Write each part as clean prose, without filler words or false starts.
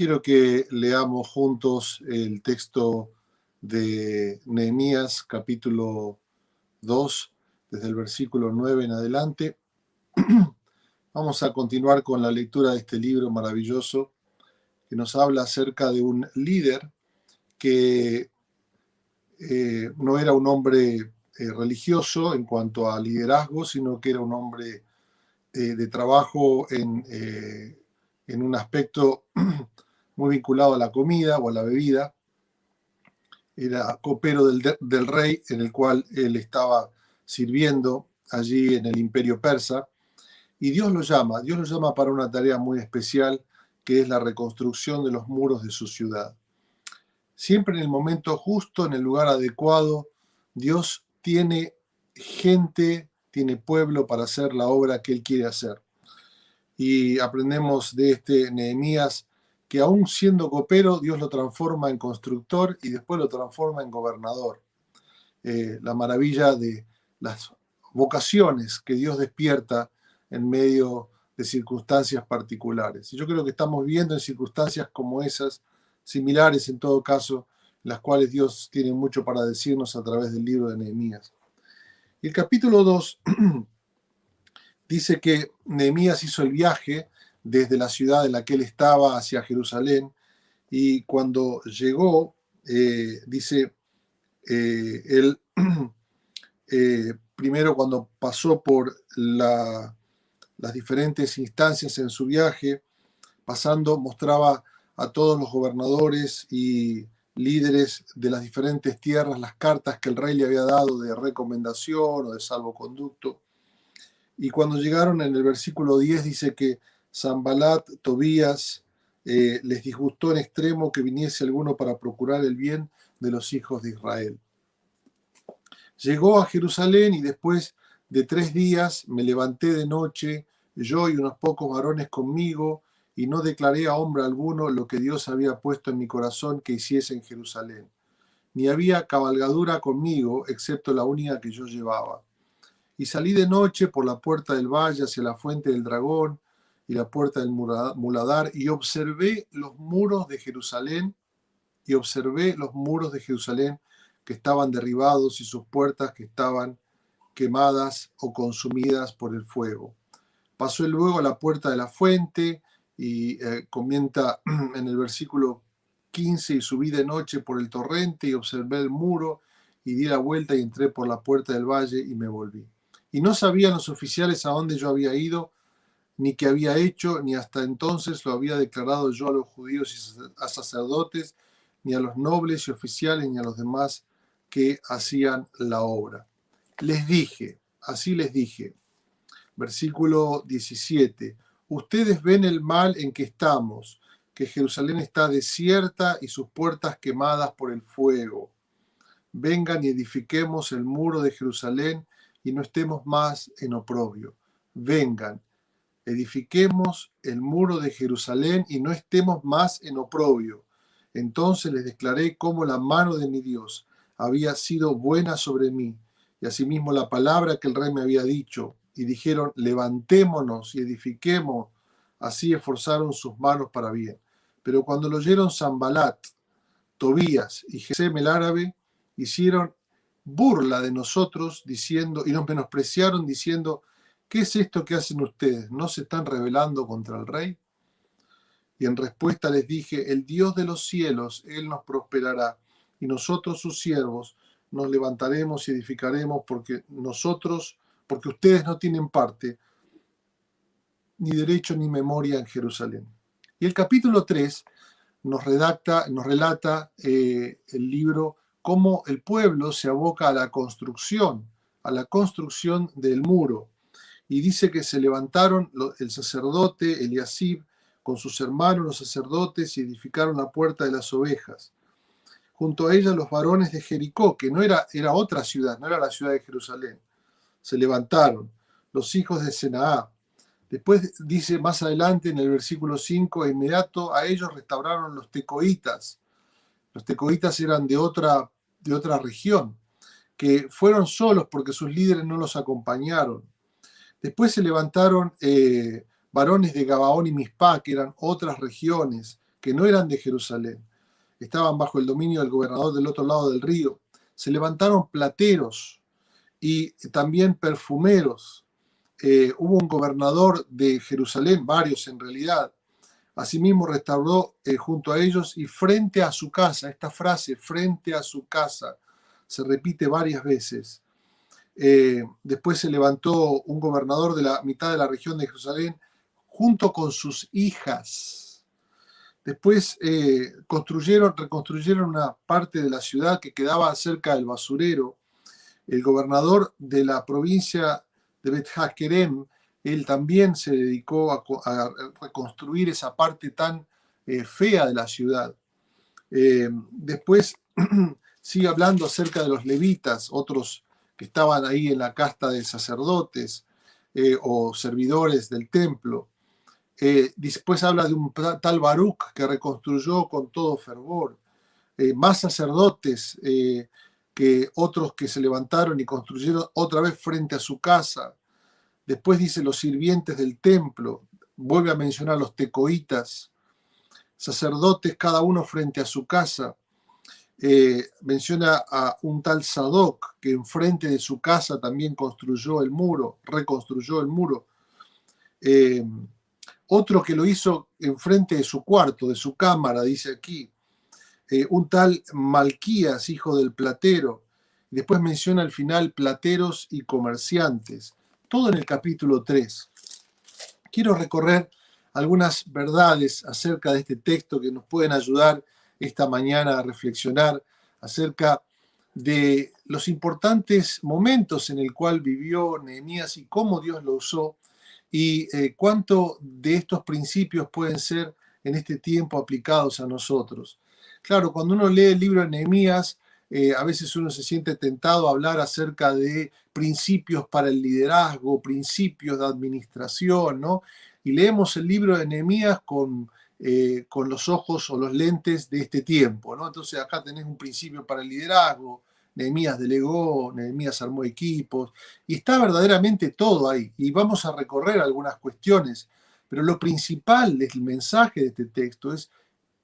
Quiero que leamos juntos el texto de Nehemías, capítulo 2, desde el versículo 9 en adelante. Vamos a continuar con la lectura de este libro maravilloso que nos habla acerca de un líder que no era un hombre religioso en cuanto a liderazgo, sino que era un hombre de trabajo en un aspecto muy vinculado a la comida o a la bebida. Era copero del rey, en el cual él estaba sirviendo allí en el imperio persa, y Dios lo llama para una tarea muy especial, que es la reconstrucción de los muros de su ciudad. Siempre en el momento justo, en el lugar adecuado, Dios tiene gente, tiene pueblo para hacer la obra que él quiere hacer. Y aprendemos de este Nehemías que aún siendo copero, Dios lo transforma en constructor y después lo transforma en gobernador. La maravilla de las vocaciones que Dios despierta en medio de circunstancias particulares. Y yo creo que estamos viviendo en circunstancias como esas, similares en todo caso, en las cuales Dios tiene mucho para decirnos a través del libro de Nehemías. Y el capítulo 2 dice que Nehemías hizo el viaje desde la ciudad en la que él estaba hacia Jerusalén, y cuando llegó, dice, él primero cuando pasó por las diferentes instancias en su viaje, pasando mostraba a todos los gobernadores y líderes de las diferentes tierras las cartas que el rey le había dado de recomendación o de salvoconducto. Y cuando llegaron en el versículo 10 dice que Sanbalat, Tobías, les disgustó en extremo que viniese alguno para procurar el bien de los hijos de Israel. Llegó a Jerusalén y después de 3 días me levanté de noche, yo y unos pocos varones conmigo, y no declaré a hombre alguno lo que Dios había puesto en mi corazón que hiciese en Jerusalén. Ni había cabalgadura conmigo, excepto la única que yo llevaba. Y salí de noche por la puerta del valle hacia la fuente del dragón y la puerta del muladar, y observé los muros de Jerusalén, que estaban derribados y sus puertas que estaban quemadas o consumidas por el fuego. Pasó luego a la puerta de la fuente y comenta en el versículo 15, y subí de noche por el torrente y observé el muro y di la vuelta y entré por la puerta del valle y me volví. Y no sabían los oficiales a dónde yo había ido, ni qué había hecho, ni hasta entonces lo había declarado yo a los judíos y a sacerdotes, ni a los nobles y oficiales, ni a los demás que hacían la obra. Así les dije, versículo 17, ustedes ven el mal en que estamos, que Jerusalén está desierta y sus puertas quemadas por el fuego. Vengan y edifiquemos el muro de Jerusalén y no estemos más en oprobio. Vengan, edifiquemos el muro de Jerusalén y no estemos más en oprobio. Entonces les declaré cómo la mano de mi Dios había sido buena sobre mí, y asimismo la palabra que el rey me había dicho, y dijeron, levantémonos y edifiquemos. Así esforzaron sus manos para bien. Pero cuando lo oyeron Sanbalat, Tobías y Gesem el árabe, hicieron burla de nosotros diciendo, y nos menospreciaron diciendo, ¿qué es esto que hacen ustedes? ¿No se están rebelando contra el rey? Y en respuesta les dije, el Dios de los cielos, Él nos prosperará, y nosotros sus siervos nos levantaremos y edificaremos, porque ustedes no tienen parte, ni derecho ni memoria en Jerusalén. Y el capítulo 3 nos relata el libro cómo el pueblo se aboca a la construcción del muro. Y dice que se levantaron el sacerdote Eliasib con sus hermanos los sacerdotes y edificaron la puerta de las ovejas. Junto a ella los varones de Jericó, que era otra ciudad, no era la ciudad de Jerusalén. Se levantaron los hijos de Senaá. Después dice más adelante en el versículo 5, inmediato a ellos restauraron los tecoitas. Los tecoitas eran de otra región, que fueron solos porque sus líderes no los acompañaron. Después se levantaron varones de Gabaón y Mispá, que eran otras regiones, que no eran de Jerusalén. Estaban bajo el dominio del gobernador del otro lado del río. Se levantaron plateros y también perfumeros. Hubo un gobernador de Jerusalén, varios en realidad. Asimismo restauró junto a ellos y frente a su casa, esta frase, frente a su casa, se repite varias veces. Después se levantó un gobernador de la mitad de la región de Jerusalén junto con sus hijas. Después reconstruyeron una parte de la ciudad que quedaba cerca del basurero. El gobernador de la provincia de Bet Hakerem, él también se dedicó a reconstruir esa parte tan fea de la ciudad. Después sigue hablando acerca de los levitas, otros que estaban ahí en la casta de sacerdotes o servidores del templo. Después habla de un tal Baruch que reconstruyó con todo fervor. Más sacerdotes que otros que se levantaron y construyeron otra vez frente a su casa. Después dice los sirvientes del templo, vuelve a mencionar los tecoitas, sacerdotes cada uno frente a su casa. Menciona a un tal Sadoc que enfrente de su casa también construyó el muro, reconstruyó el muro. Otro que lo hizo enfrente de su cuarto, de su cámara, dice aquí. Un tal Malquías, hijo del platero. Después menciona al final plateros y comerciantes. Todo en el capítulo 3. Quiero recorrer algunas verdades acerca de este texto que nos pueden ayudar esta mañana a reflexionar acerca de los importantes momentos en el cual vivió Nehemías y cómo Dios lo usó y cuánto de estos principios pueden ser en este tiempo aplicados a nosotros. Claro, cuando uno lee el libro de Nehemías, a veces uno se siente tentado a hablar acerca de principios para el liderazgo, principios de administración, ¿no? Y leemos el libro de Nehemías con los ojos o los lentes de este tiempo, ¿no? Entonces acá tenés un principio para el liderazgo, Nehemías delegó, Nehemías armó equipos, y está verdaderamente todo ahí. Y vamos a recorrer algunas cuestiones, pero lo principal del mensaje de este texto es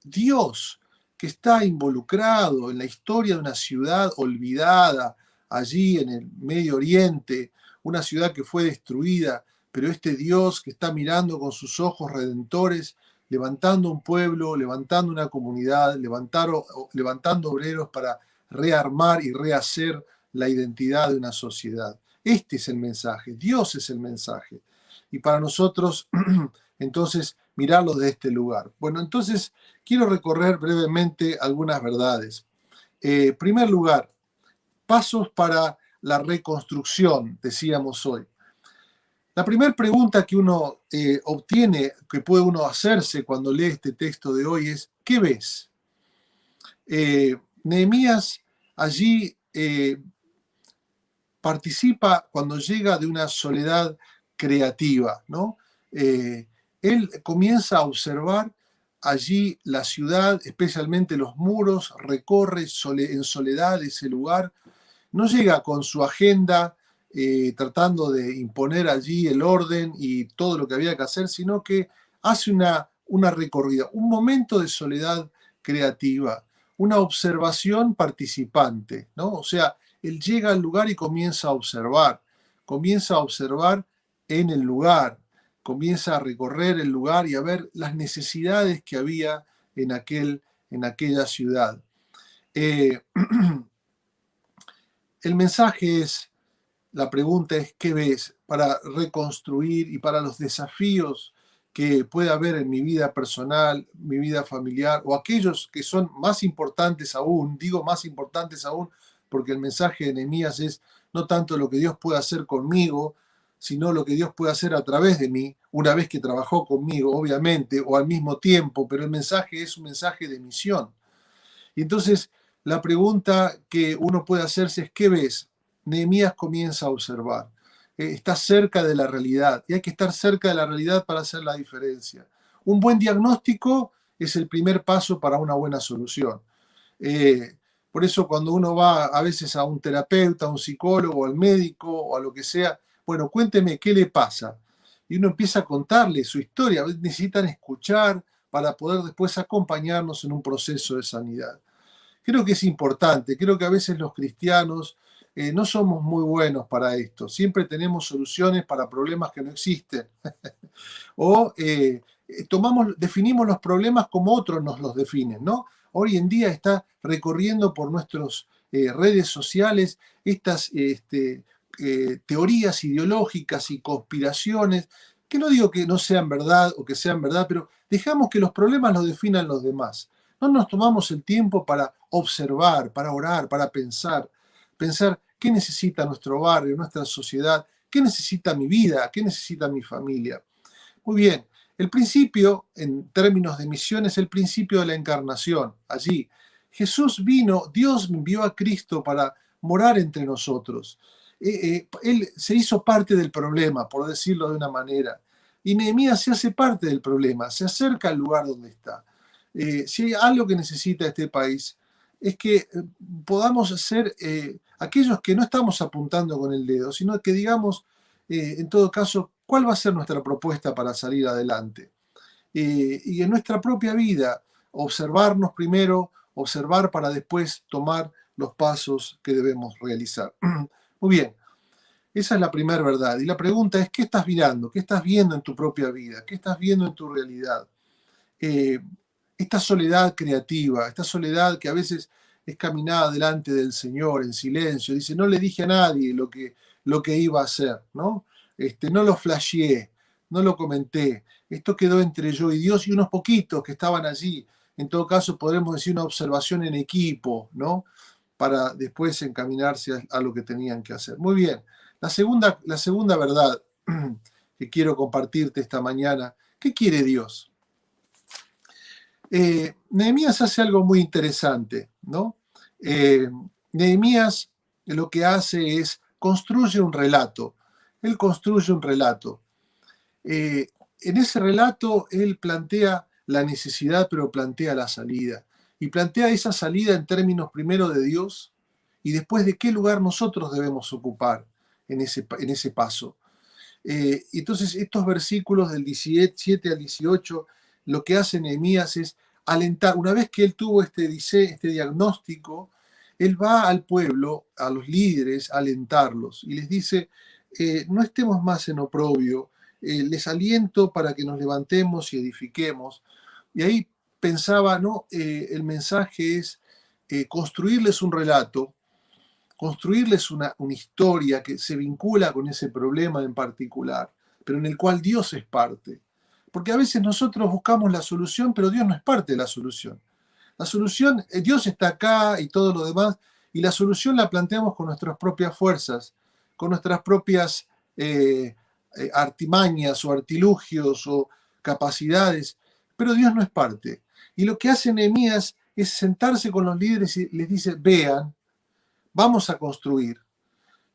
Dios, que está involucrado en la historia de una ciudad olvidada allí en el Medio Oriente, una ciudad que fue destruida, pero este Dios que está mirando con sus ojos redentores, levantando un pueblo, levantando una comunidad, levantando obreros para rearmar y rehacer la identidad de una sociedad. Este es el mensaje, Dios es el mensaje. Y para nosotros, entonces, mirarlo de este lugar. Bueno, entonces, quiero recorrer brevemente algunas verdades. Primer lugar, pasos para la reconstrucción, decíamos hoy. La primera pregunta que uno obtiene, que puede uno hacerse cuando lee este texto de hoy es, ¿qué ves? Nehemías allí participa cuando llega de una soledad creativa, ¿no? Él comienza a observar allí la ciudad, especialmente los muros, recorre en soledad ese lugar, no llega con su agenda tratando de imponer allí el orden y todo lo que había que hacer, sino que hace una recorrida, un momento de soledad creativa, una observación participante, ¿no? O sea, él llega al lugar y comienza a observar en el lugar, comienza a recorrer el lugar y a ver las necesidades que había en aquella ciudad. El mensaje es, la pregunta es, ¿qué ves para reconstruir y para los desafíos que pueda haber en mi vida personal, mi vida familiar, o aquellos que son más importantes aún? Digo más importantes aún porque el mensaje de Nehemías es no tanto lo que Dios puede hacer conmigo, sino lo que Dios puede hacer a través de mí, una vez que trabajó conmigo, obviamente, o al mismo tiempo, pero el mensaje es un mensaje de misión. Y entonces, la pregunta que uno puede hacerse es, ¿qué ves? Nehemías comienza a observar. Está cerca de la realidad y hay que estar cerca de la realidad para hacer la diferencia. Un buen diagnóstico es el primer paso para una buena solución. Por eso cuando uno va a veces a un terapeuta, a un psicólogo, al médico o a lo que sea, bueno, cuénteme qué le pasa. Y uno empieza a contarle su historia. Necesitan escuchar para poder después acompañarnos en un proceso de sanidad. Creo que es importante, creo que a veces los cristianos no somos muy buenos para esto, siempre tenemos soluciones para problemas que no existen, o definimos los problemas como otros nos los definen, ¿no? Hoy en día está recorriendo por nuestras redes sociales estas teorías ideológicas y conspiraciones, que no digo que no sean verdad o que sean verdad, pero dejamos que los problemas los definan los demás. No nos tomamos el tiempo para observar, para orar, para pensar qué necesita nuestro barrio, nuestra sociedad, qué necesita mi vida, qué necesita mi familia. Muy bien, el principio, en términos de misión, es el principio de la encarnación. Allí, Jesús vino, Dios envió a Cristo para morar entre nosotros. Él se hizo parte del problema, por decirlo de una manera. Y Nehemías se hace parte del problema, se acerca al lugar donde está. Si hay algo que necesita este país, es que podamos ser aquellos que no estamos apuntando con el dedo, sino que digamos, en todo caso, cuál va a ser nuestra propuesta para salir adelante. Y en nuestra propia vida, observarnos primero, observar para después tomar los pasos que debemos realizar. Muy bien, esa es la primera verdad. Y la pregunta es, ¿qué estás mirando? ¿Qué estás viendo en tu propia vida? ¿Qué estás viendo en tu realidad? Esta soledad creativa, esta soledad que a veces es caminada delante del Señor en silencio, dice, no le dije a nadie lo que iba a hacer, ¿no? No lo flasheé, no lo comenté, esto quedó entre yo y Dios y unos poquitos que estaban allí. En todo caso, podremos decir una observación en equipo, ¿no? Para después encaminarse a lo que tenían que hacer. Muy bien, la segunda verdad que quiero compartirte esta mañana, ¿qué quiere Dios? Nehemías hace algo muy interesante, ¿no? Nehemías lo que hace es construye un relato. Él construye un relato. En ese relato él plantea la necesidad, pero plantea la salida. Y plantea esa salida en términos primero de Dios y después de qué lugar nosotros debemos ocupar en ese paso. Entonces estos versículos del 17 al 18, lo que hace Nehemías es alentar. Una vez que él tuvo este diagnóstico, él va al pueblo, a los líderes, a alentarlos y les dice, no estemos más en oprobio, les aliento para que nos levantemos y edifiquemos. Y ahí pensaba, ¿no? El mensaje es construirles un relato, construirles una historia que se vincula con ese problema en particular, pero en el cual Dios es parte. Porque a veces nosotros buscamos la solución, pero Dios no es parte de la solución. La solución, Dios está acá y todo lo demás, y la solución la planteamos con nuestras propias fuerzas, con nuestras propias artimañas o artilugios o capacidades, pero Dios no es parte. Y lo que hace Nehemías es sentarse con los líderes y les dice, vean, vamos a construir,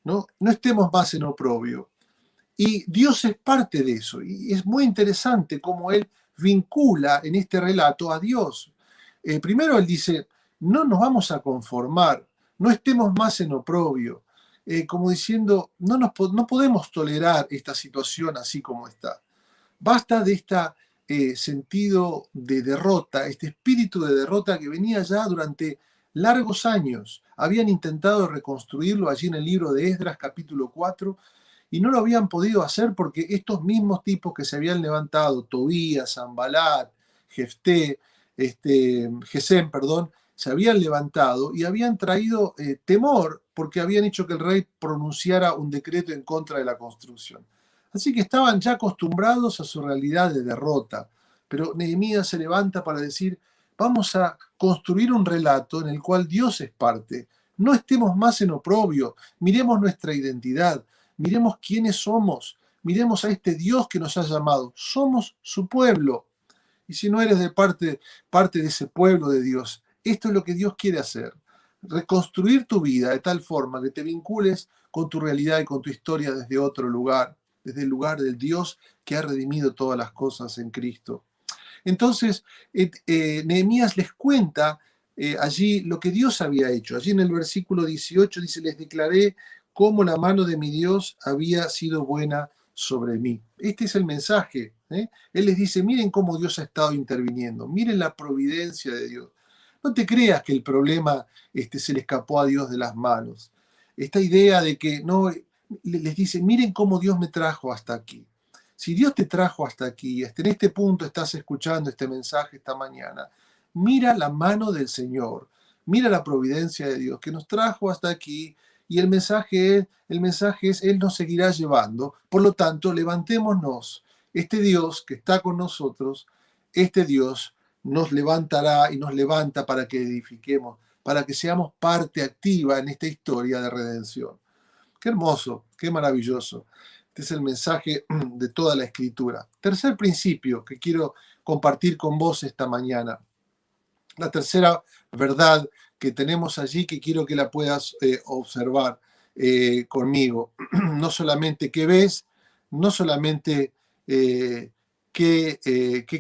¿no? No estemos más en oprobio. Y Dios es parte de eso. Y es muy interesante cómo él vincula en este relato a Dios. Primero él dice, no nos vamos a conformar, no estemos más en oprobio. Como diciendo, no podemos tolerar esta situación así como está. Basta de este sentido de derrota, este espíritu de derrota que venía ya durante largos años. Habían intentado reconstruirlo allí en el libro de Esdras, capítulo 4, y no lo habían podido hacer porque estos mismos tipos que se habían levantado, Tobías, Sanballat, Jefté, Gesem, perdón, se habían levantado y habían traído temor porque habían hecho que el rey pronunciara un decreto en contra de la construcción. Así que estaban ya acostumbrados a su realidad de derrota. Pero Nehemías se levanta para decir, vamos a construir un relato en el cual Dios es parte. No estemos más en oprobio, miremos nuestra identidad, miremos quiénes somos, miremos a este Dios que nos ha llamado. Somos su pueblo. Y si no eres de parte de ese pueblo de Dios, esto es lo que Dios quiere hacer. Reconstruir tu vida de tal forma que te vincules con tu realidad y con tu historia desde otro lugar, desde el lugar del Dios que ha redimido todas las cosas en Cristo. Entonces, Nehemías les cuenta allí lo que Dios había hecho. Allí en el versículo 18 dice, les declaré cómo la mano de mi Dios había sido buena sobre mí. Este es el mensaje. Él les dice, miren cómo Dios ha estado interviniendo, miren la providencia de Dios. No te creas que el problema se le escapó a Dios de las manos. Esta idea de que no, les dice, miren cómo Dios me trajo hasta aquí. Si Dios te trajo hasta aquí, hasta en este punto estás escuchando este mensaje esta mañana, mira la mano del Señor, mira la providencia de Dios que nos trajo hasta aquí, y el mensaje es, Él nos seguirá llevando. Por lo tanto, levantémonos. Este Dios que está con nosotros, este Dios nos levantará y nos levanta para que edifiquemos, para que seamos parte activa en esta historia de redención. Qué hermoso, qué maravilloso. Este es el mensaje de toda la Escritura. Tercer principio que quiero compartir con vos esta mañana. La tercera verdad que tenemos allí que quiero que la puedas observar conmigo. No solamente qué ves, no solamente qué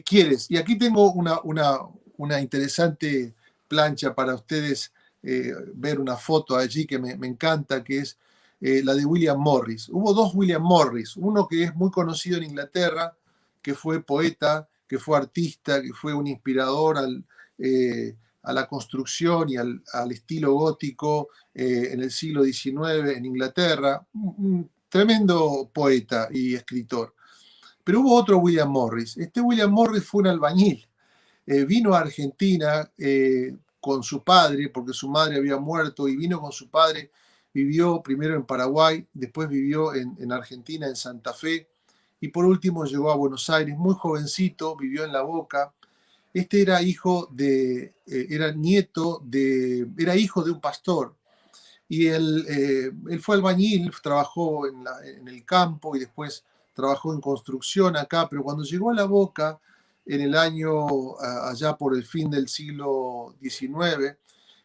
quieres. Y aquí tengo una interesante plancha para ustedes ver una foto allí que me encanta, que es la de William Morris. Hubo dos William Morris, uno que es muy conocido en Inglaterra, que fue poeta, que fue artista, que fue un inspirador a la construcción y al estilo gótico en el siglo XIX en Inglaterra. Un tremendo poeta y escritor. Pero hubo otro William Morris. Este William Morris fue un albañil. Vino a Argentina con su padre, porque su madre había muerto, y vino con su padre. Vivió primero en Paraguay, después vivió en Argentina, en Santa Fe, y por último llegó a Buenos Aires, muy jovencito, vivió en La Boca. Este era era hijo de un pastor. Y él fue albañil, trabajó en el campo y después trabajó en construcción acá, pero cuando llegó a La Boca, en el año, allá por el fin del siglo XIX,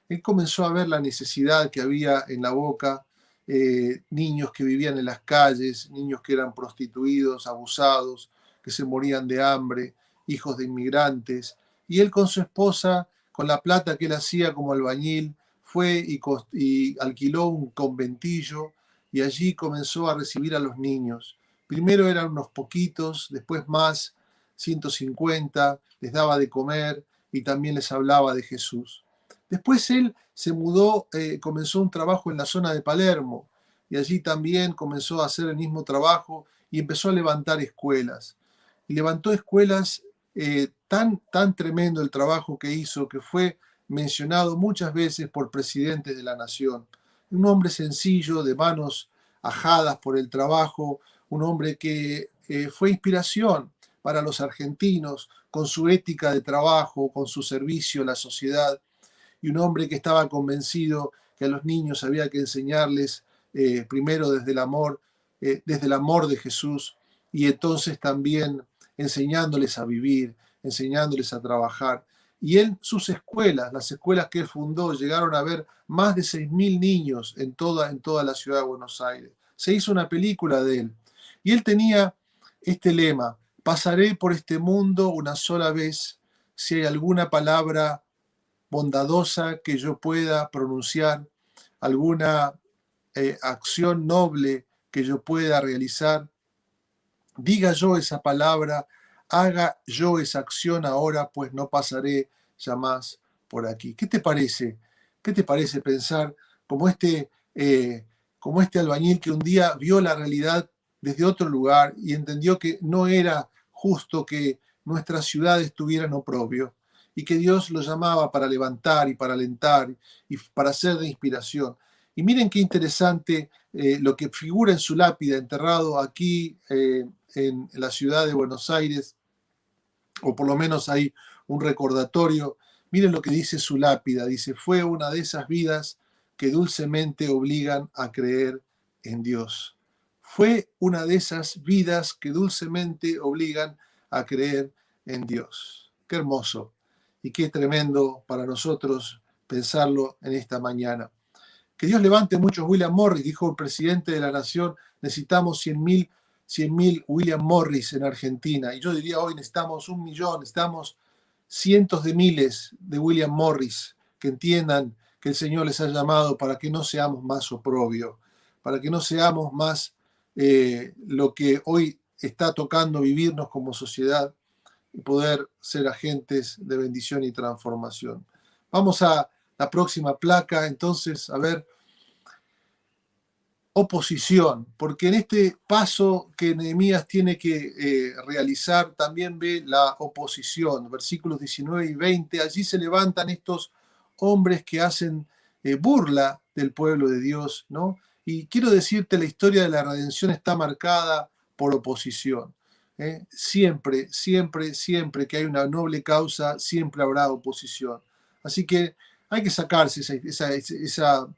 él comenzó a ver la necesidad que había en La Boca, niños que vivían en las calles, niños que eran prostituidos, abusados, que se morían de hambre, hijos de inmigrantes. Y él con su esposa, con la plata que él hacía como albañil, fue y alquiló un conventillo y allí comenzó a recibir a los niños. Primero eran unos poquitos, después más, 150, les daba de comer y también les hablaba de Jesús. Después él se mudó, comenzó un trabajo en la zona de Palermo y allí también comenzó a hacer el mismo trabajo y empezó a levantar escuelas. Y levantó escuelas tan tremendo el trabajo que hizo que fue mencionado muchas veces por presidentes de la nación. Un hombre sencillo, de manos ajadas por el trabajo, un hombre que fue inspiración para los argentinos con su ética de trabajo, con su servicio a la sociedad, y un hombre que estaba convencido que a los niños había que enseñarles primero desde el amor de Jesús, y entonces también enseñándoles a vivir, enseñándoles a trabajar. Y él, sus escuelas, las escuelas que él fundó, llegaron a ver más de 6.000 niños en toda la ciudad de Buenos Aires. Se hizo una película de él. Y él tenía este lema: pasaré por este mundo una sola vez, si hay alguna palabra bondadosa que yo pueda pronunciar, alguna acción noble que yo pueda realizar, diga yo esa palabra, haga yo esa acción ahora, pues no pasaré ya más por aquí. ¿Qué te parece? ¿Qué te parece pensar como este albañil que un día vio la realidad desde otro lugar y entendió que no era justo que nuestras ciudades tuvieran oprobio y que Dios lo llamaba para levantar y para alentar y para ser de inspiración? Y miren qué interesante lo que figura en su lápida, enterrado aquí en la ciudad de Buenos Aires, o por lo menos hay un recordatorio. Miren lo que dice su lápida. Dice: fue una de esas vidas que dulcemente obligan a creer en Dios. Fue una de esas vidas que dulcemente obligan a creer en Dios. Qué hermoso y qué tremendo para nosotros pensarlo en esta mañana. Que Dios levante muchos William Morris, dijo el presidente de la nación. Necesitamos 100.000 William Morris en Argentina. Y yo diría hoy necesitamos 1.000.000, necesitamos cientos de miles de William Morris que entiendan que el Señor les ha llamado para que no seamos más oprobio, para que no seamos más lo que hoy está tocando vivirnos como sociedad y poder ser agentes de bendición y transformación. Vamos a la próxima placa, entonces, a ver, oposición, porque en este paso que Nehemías tiene que realizar también ve la oposición, versículos 19 y 20, allí se levantan estos hombres que hacen burla del pueblo de Dios, ¿no? Y quiero decirte, la historia de la redención está marcada por oposición. Siempre, siempre, siempre que hay una noble causa, siempre habrá oposición. Así que hay que sacarse esa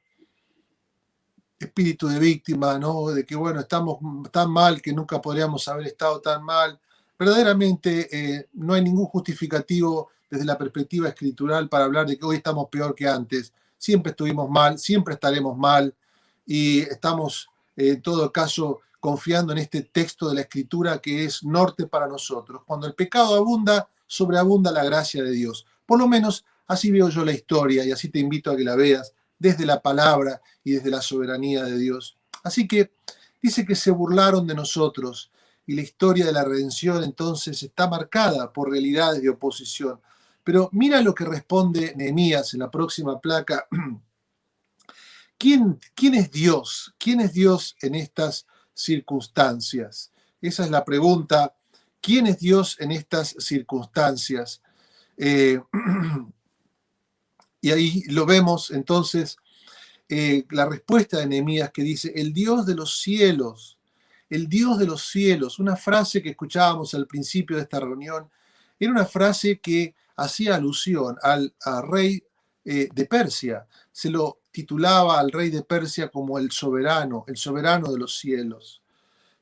espíritu de víctima, ¿no? De que, bueno, estamos tan mal que nunca podríamos haber estado tan mal. Verdaderamente no hay ningún justificativo desde la perspectiva escritural para hablar de que hoy estamos peor que antes. Siempre estuvimos mal, siempre estaremos mal y estamos, en todo caso, confiando en este texto de la escritura que es norte para nosotros. Cuando el pecado abunda, sobreabunda la gracia de Dios. Por lo menos así veo yo la historia y así te invito a que la veas desde la palabra y desde la soberanía de Dios. Así que dice que se burlaron de nosotros y la historia de la redención entonces está marcada por realidades de oposición. Pero mira lo que responde Nehemías en la próxima placa. ¿Quién es Dios? ¿Quién es Dios en estas circunstancias? Esa es la pregunta. ¿Quién es Dios en estas circunstancias? Y ahí lo vemos entonces, la respuesta de Nehemías que dice, el Dios de los cielos, el Dios de los cielos, una frase que escuchábamos al principio de esta reunión, era una frase que hacía alusión al rey de Persia. Se lo titulaba al rey de Persia como el soberano de los cielos.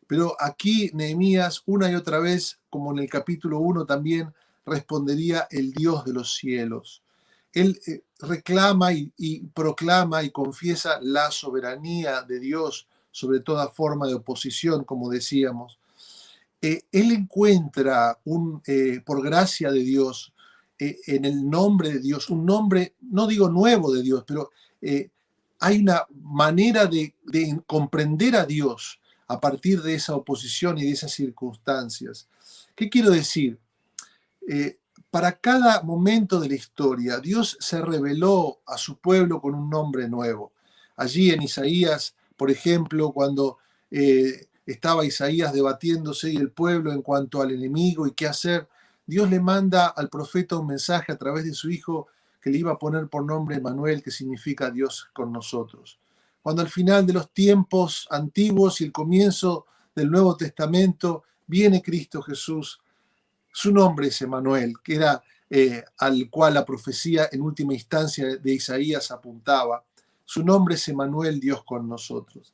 Pero aquí Nehemías una y otra vez, como en el capítulo 1 también, respondería el Dios de los cielos. Él reclama y proclama y confiesa la soberanía de Dios sobre toda forma de oposición, como decíamos. Él encuentra, por gracia de Dios, en el nombre de Dios, un nombre, no digo nuevo de Dios, pero hay una manera de comprender a Dios a partir de esa oposición y de esas circunstancias. ¿Qué quiero decir? Para cada momento de la historia, Dios se reveló a su pueblo con un nombre nuevo. Allí en Isaías, por ejemplo, cuando estaba Isaías debatiéndose y el pueblo en cuanto al enemigo y qué hacer, Dios le manda al profeta un mensaje a través de su hijo que le iba a poner por nombre Emmanuel, que significa Dios con nosotros. Cuando al final de los tiempos antiguos y el comienzo del Nuevo Testamento viene Cristo Jesús, su nombre es Emmanuel, que era al cual la profecía en última instancia de Isaías apuntaba. Su nombre es Emmanuel, Dios con nosotros.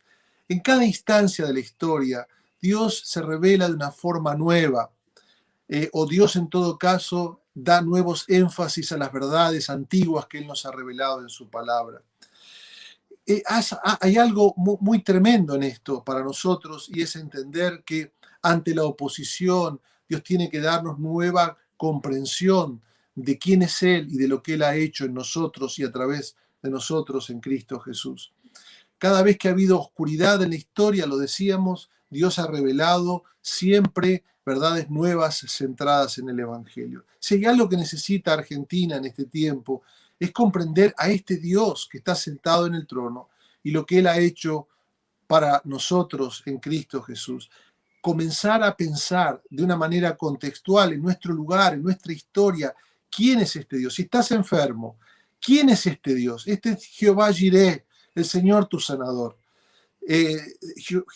En cada instancia de la historia, Dios se revela de una forma nueva, o Dios en todo caso da nuevos énfasis a las verdades antiguas que Él nos ha revelado en su palabra. Hay algo muy tremendo en esto para nosotros y es entender que ante la oposición Dios tiene que darnos nueva comprensión de quién es Él y de lo que Él ha hecho en nosotros y a través de nosotros en Cristo Jesús. Cada vez que ha habido oscuridad en la historia, lo decíamos, Dios ha revelado siempre verdades nuevas centradas en el Evangelio. Si hay algo que necesita Argentina en este tiempo, es comprender a este Dios que está sentado en el trono y lo que Él ha hecho para nosotros en Cristo Jesús. Comenzar a pensar de una manera contextual en nuestro lugar, en nuestra historia, ¿quién es este Dios? Si estás enfermo, ¿quién es este Dios? Este es Jehová Jireh, el Señor tu sanador.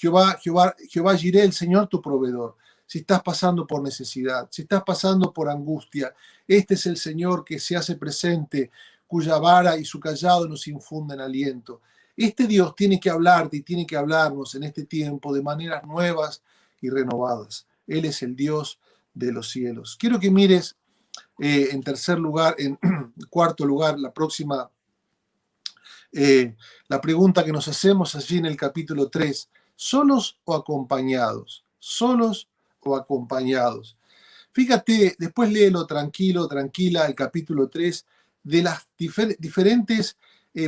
Jehová Jireh, el Señor tu proveedor. Si estás pasando por necesidad, si estás pasando por angustia, este es el Señor que se hace presente, cuya vara y su callado nos infunden aliento. Este Dios tiene que hablarte y tiene que hablarnos en este tiempo de maneras nuevas y renovadas. Él es el Dios de los cielos. Quiero que mires en tercer lugar, en cuarto lugar, la pregunta que nos hacemos allí en el capítulo 3, ¿solos o acompañados? ¿Solos o acompañados? Fíjate, después léelo tranquilo, tranquila, el capítulo 3, de las diferentes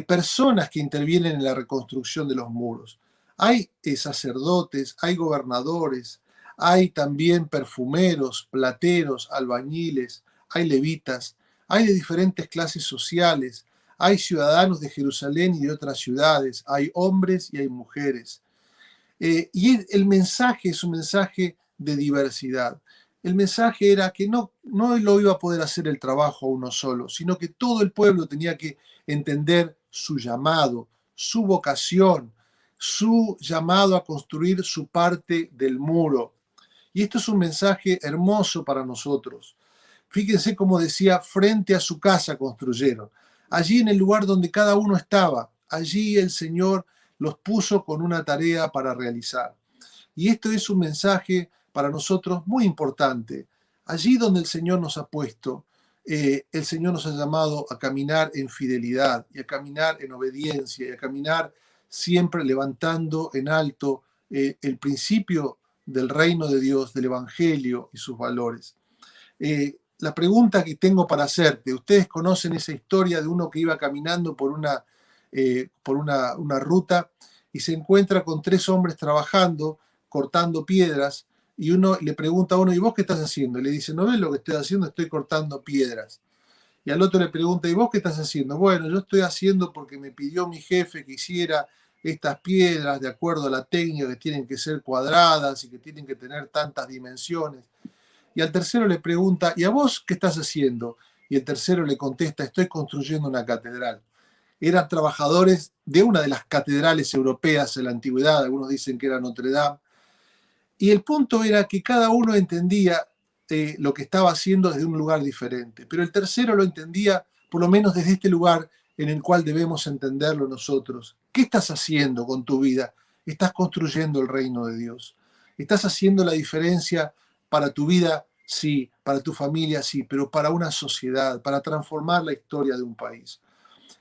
personas que intervienen en la reconstrucción de los muros. Hay sacerdotes, hay gobernadores, hay también perfumeros, plateros, albañiles, hay levitas, hay de diferentes clases sociales, hay ciudadanos de Jerusalén y de otras ciudades, hay hombres y hay mujeres. Y el mensaje es un mensaje de diversidad. El mensaje era que no lo iba a poder hacer el trabajo uno solo, sino que todo el pueblo tenía que entender su llamado, su vocación, su llamado a construir su parte del muro. Y esto es un mensaje hermoso para nosotros. Fíjense cómo decía, frente a su casa construyeron. Allí en el lugar donde cada uno estaba, allí el Señor los puso con una tarea para realizar. Y esto es un mensaje para nosotros muy importante. Allí donde el Señor nos ha puesto, el Señor nos ha llamado a caminar en fidelidad y a caminar en obediencia y a caminar siempre levantando en alto el principio del reino de Dios, del Evangelio y sus valores. La pregunta que tengo para hacerte, ustedes conocen esa historia de uno que iba caminando por una ruta y se encuentra con 3 hombres trabajando, cortando piedras, y uno le pregunta a uno, ¿y vos qué estás haciendo? Y le dice, ¿no ves lo que estoy haciendo? Estoy cortando piedras. Y al otro le pregunta, ¿y vos qué estás haciendo? Bueno, yo estoy haciendo porque me pidió mi jefe que hiciera estas piedras de acuerdo a la técnica, que tienen que ser cuadradas y que tienen que tener tantas dimensiones. Y al tercero le pregunta, ¿y a vos qué estás haciendo? Y el tercero le contesta, estoy construyendo una catedral. Eran trabajadores de una de las catedrales europeas en la antigüedad, algunos dicen que era Notre Dame. Y el punto era que cada uno entendía lo que estaba haciendo desde un lugar diferente, pero el tercero lo entendía por lo menos desde este lugar en el cual debemos entenderlo nosotros. ¿Qué estás haciendo con tu vida? Estás construyendo el reino de Dios. Estás haciendo la diferencia para tu vida, sí, para tu familia, sí, pero para una sociedad, para transformar la historia de un país.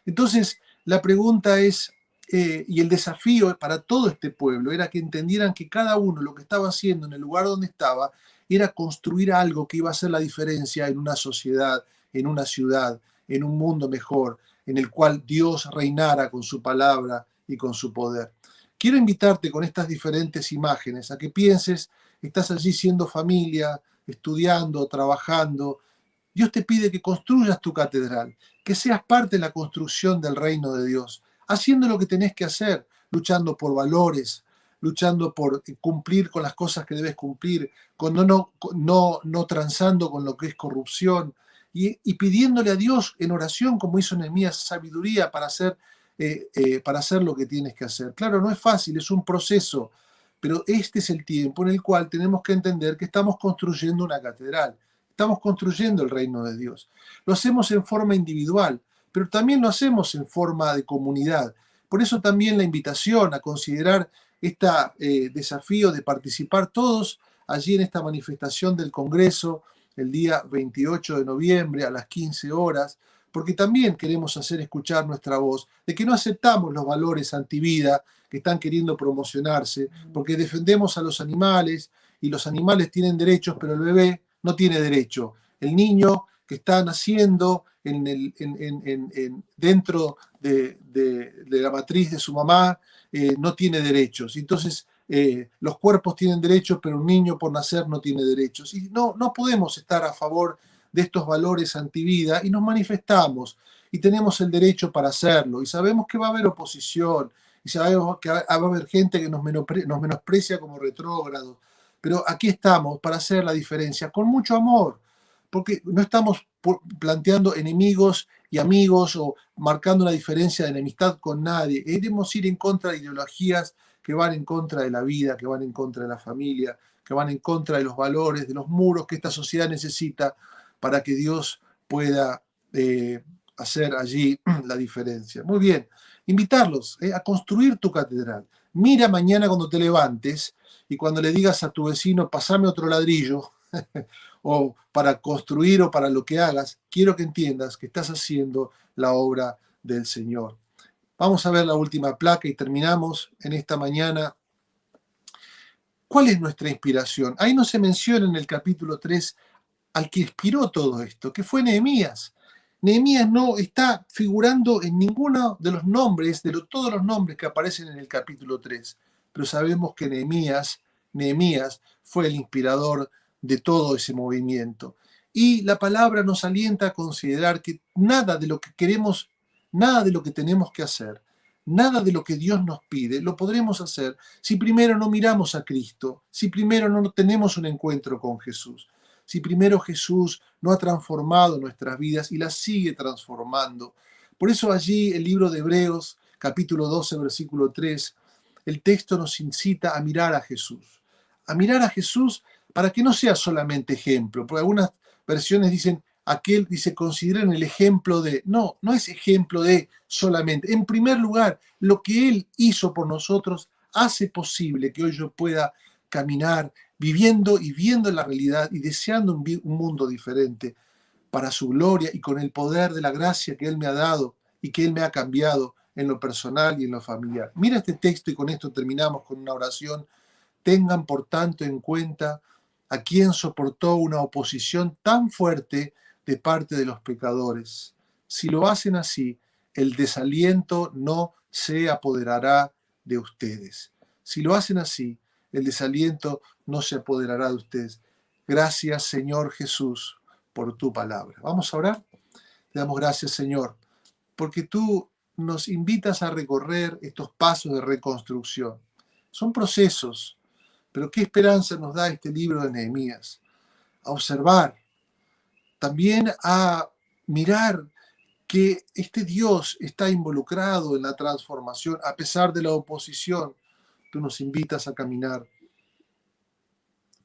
Entonces, la pregunta es, y el desafío para todo este pueblo era que entendieran que cada uno lo que estaba haciendo en el lugar donde estaba era construir algo que iba a hacer la diferencia en una sociedad, en una ciudad, en un mundo mejor, en el cual Dios reinara con su palabra y con su poder. Quiero invitarte con estas diferentes imágenes a que pienses, estás allí siendo familia, estudiando, trabajando. Dios te pide que construyas tu catedral, que seas parte de la construcción del reino de Dios, haciendo lo que tenés que hacer, luchando por valores, luchando por cumplir con las cosas que debes cumplir, no transando con lo que es corrupción, y pidiéndole a Dios en oración, como hizo Nehemías, sabiduría para hacer lo que tienes que hacer. Claro, no es fácil, es un proceso, pero este es el tiempo en el cual tenemos que entender que estamos construyendo una catedral. Estamos construyendo el reino de Dios. Lo hacemos en forma individual, pero también lo hacemos en forma de comunidad. Por eso también la invitación a considerar este desafío de participar todos allí en esta manifestación del Congreso el día 28 de noviembre a las 15 horas, porque también queremos hacer escuchar nuestra voz de que no aceptamos los valores antivida que están queriendo promocionarse, porque defendemos a los animales y los animales tienen derechos, pero el bebé no tiene derecho. El niño que está naciendo dentro de la matriz de su mamá no tiene derechos. Entonces, los cuerpos tienen derechos, pero un niño por nacer no tiene derechos. Y no podemos estar a favor de estos valores antivida y nos manifestamos y tenemos el derecho para hacerlo. Y sabemos que va a haber oposición y sabemos que va a haber gente que nos menosprecia como retrógrados. Pero aquí estamos para hacer la diferencia con mucho amor, porque no estamos planteando enemigos y amigos o marcando una diferencia de enemistad con nadie. Queremos ir en contra de ideologías que van en contra de la vida, que van en contra de la familia, que van en contra de los valores, de los muros que esta sociedad necesita para que Dios pueda hacer allí la diferencia. Muy bien, invitarlos a construir tu catedral. Mira mañana cuando te levantes y cuando le digas a tu vecino, pasame otro ladrillo, o para construir o para lo que hagas, quiero que entiendas que estás haciendo la obra del Señor. Vamos a ver la última placa y terminamos en esta mañana. ¿Cuál es nuestra inspiración? Ahí no se menciona en el capítulo 3 al que inspiró todo esto, que fue Nehemías. Nehemías no está figurando en ninguno de los nombres, todos los nombres que aparecen en el capítulo 3. pero sabemos que Nehemías fue el inspirador de todo ese movimiento. Y la palabra nos alienta a considerar que nada de lo que queremos, nada de lo que tenemos que hacer, nada de lo que Dios nos pide, lo podremos hacer si primero no miramos a Cristo, si primero no tenemos un encuentro con Jesús, si primero Jesús no ha transformado nuestras vidas y las sigue transformando. Por eso allí el libro de Hebreos, capítulo 12, versículo 3, el texto nos incita a mirar a Jesús para que no sea solamente ejemplo, porque algunas versiones dicen, aquel dice, consideren el ejemplo de, no, no es ejemplo de solamente. En primer lugar, lo que Él hizo por nosotros hace posible que hoy yo pueda caminar viviendo y viendo la realidad y deseando un mundo diferente para su gloria y con el poder de la gracia que Él me ha dado y que Él me ha cambiado en lo personal y en lo familiar. Mira este texto y con esto terminamos con una oración. Tengan por tanto en cuenta a quien soportó una oposición tan fuerte de parte de los pecadores. Si lo hacen así, el desaliento no se apoderará de ustedes. Si lo hacen así, el desaliento no se apoderará de ustedes. Gracias, Señor Jesús, por tu palabra. Vamos a orar. Te damos gracias, Señor, porque tú nos invitas a recorrer estos pasos de reconstrucción. Son procesos, pero qué esperanza nos da este libro de Nehemías. A observar, también a mirar que este Dios está involucrado en la transformación a pesar de la oposición. Tú nos invitas a caminar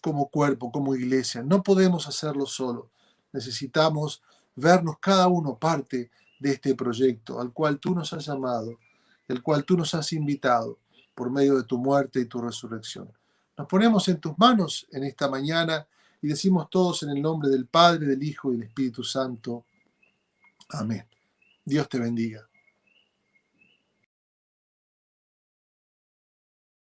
como cuerpo, como iglesia. No podemos hacerlo solo. Necesitamos vernos cada uno parte de este proyecto al cual tú nos has llamado, el cual tú nos has invitado por medio de tu muerte y tu resurrección. Nos ponemos en tus manos en esta mañana y decimos todos en el nombre del Padre, del Hijo y del Espíritu Santo. Amén. Dios te bendiga.